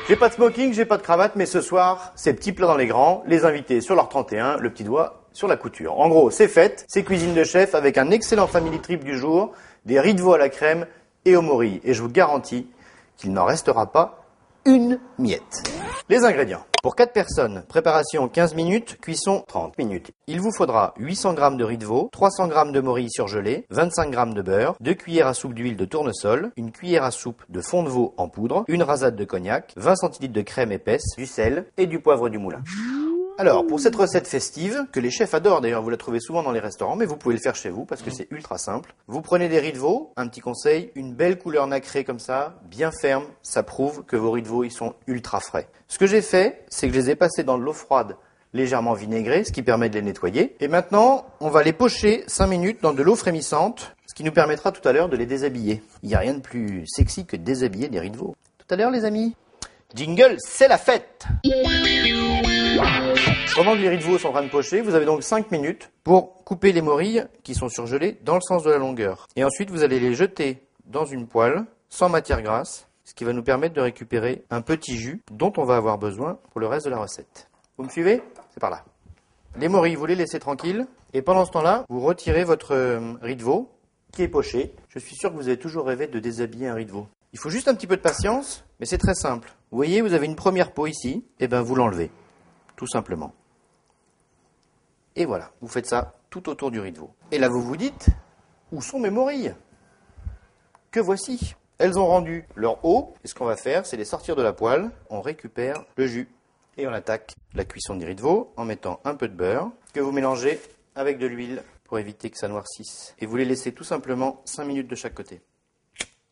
J'ai pas de smoking, j'ai pas de cravate, mais ce soir, c'est petit plat dans les grands, les invités sur leur 31, le petit doigt sur la couture. En gros, c'est fait, c'est cuisine de chef avec un excellent family trip du jour, des riz de veau à la crème et au morille. Et je vous garantis qu'il n'en restera pas une miette. Les ingrédients. Pour 4 personnes, préparation 15 minutes, cuisson 30 minutes. Il vous faudra 800 g de riz de veau, 300 g de morille surgelé, 25 g de beurre, 2 cuillères à soupe d'huile de tournesol, une cuillère à soupe de fond de veau en poudre, une rasade de cognac, 20 cl de crème épaisse, du sel et du poivre du moulin. Alors, pour cette recette festive, que les chefs adorent d'ailleurs, vous la trouvez souvent dans les restaurants, mais vous pouvez le faire chez vous parce que c'est ultra simple. Vous prenez des riz de veau, un petit conseil, une belle couleur nacrée comme ça, bien ferme, ça prouve que vos riz de veau ils sont ultra frais. Ce que j'ai fait, c'est que je les ai passés dans de l'eau froide légèrement vinaigrée, ce qui permet de les nettoyer. Et maintenant, on va les pocher 5 minutes dans de l'eau frémissante, ce qui nous permettra tout à l'heure de les déshabiller. Il n'y a rien de plus sexy que de déshabiller des riz de veau. Tout à l'heure les amis. Jingle, c'est la fête! Pendant que les riz de veau sont en train de pocher, vous avez donc 5 minutes pour couper les morilles qui sont surgelées dans le sens de la longueur. Et ensuite, vous allez les jeter dans une poêle sans matière grasse, ce qui va nous permettre de récupérer un petit jus dont on va avoir besoin pour le reste de la recette. Vous me suivez? C'est par là. Les morilles, vous les laissez tranquilles. Et pendant ce temps-là, vous retirez votre riz de veau qui est poché. Je suis sûr que vous avez toujours rêvé de déshabiller un riz de veau. Il faut juste un petit peu de patience, mais c'est très simple. Vous voyez, vous avez une première peau ici, et bien vous l'enlevez, tout simplement. Et voilà, vous faites ça tout autour du riz de veau. Et là, vous vous dites, où sont mes morilles? Que voici. Elles ont rendu leur eau, et ce qu'on va faire, c'est les sortir de la poêle, on récupère le jus, et on attaque la cuisson du riz de veau en mettant un peu de beurre, que vous mélangez avec de l'huile pour éviter que ça noircisse. Et vous les laissez tout simplement 5 minutes de chaque côté.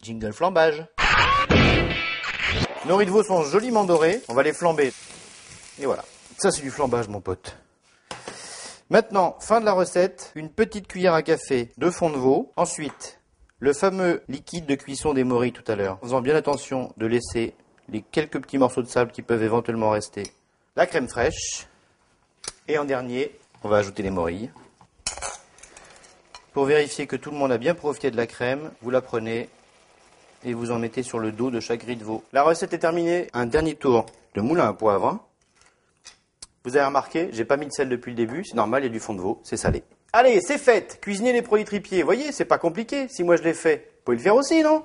Jingle flambage. Nos riz de veau sont joliment dorés, on va les flamber. Et voilà, ça c'est du flambage mon pote. Maintenant, fin de la recette, une petite cuillère à café de fond de veau. Ensuite, le fameux liquide de cuisson des morilles tout à l'heure. En faisant bien attention de laisser les quelques petits morceaux de sable qui peuvent éventuellement rester. La crème fraîche. Et en dernier, on va ajouter les morilles. Pour vérifier que tout le monde a bien profité de la crème, vous la prenez et vous en mettez sur le dos de chaque riz de veau. La recette est terminée. Un dernier tour de moulin à poivre. Vous avez remarqué, j'ai pas mis de sel depuis le début, c'est normal, il y a du fond de veau, c'est salé. Allez, c'est fait. Cuisinez les produits tripiers. Vous voyez, c'est pas compliqué. Si moi je l'ai fait, vous pouvez le faire aussi, non?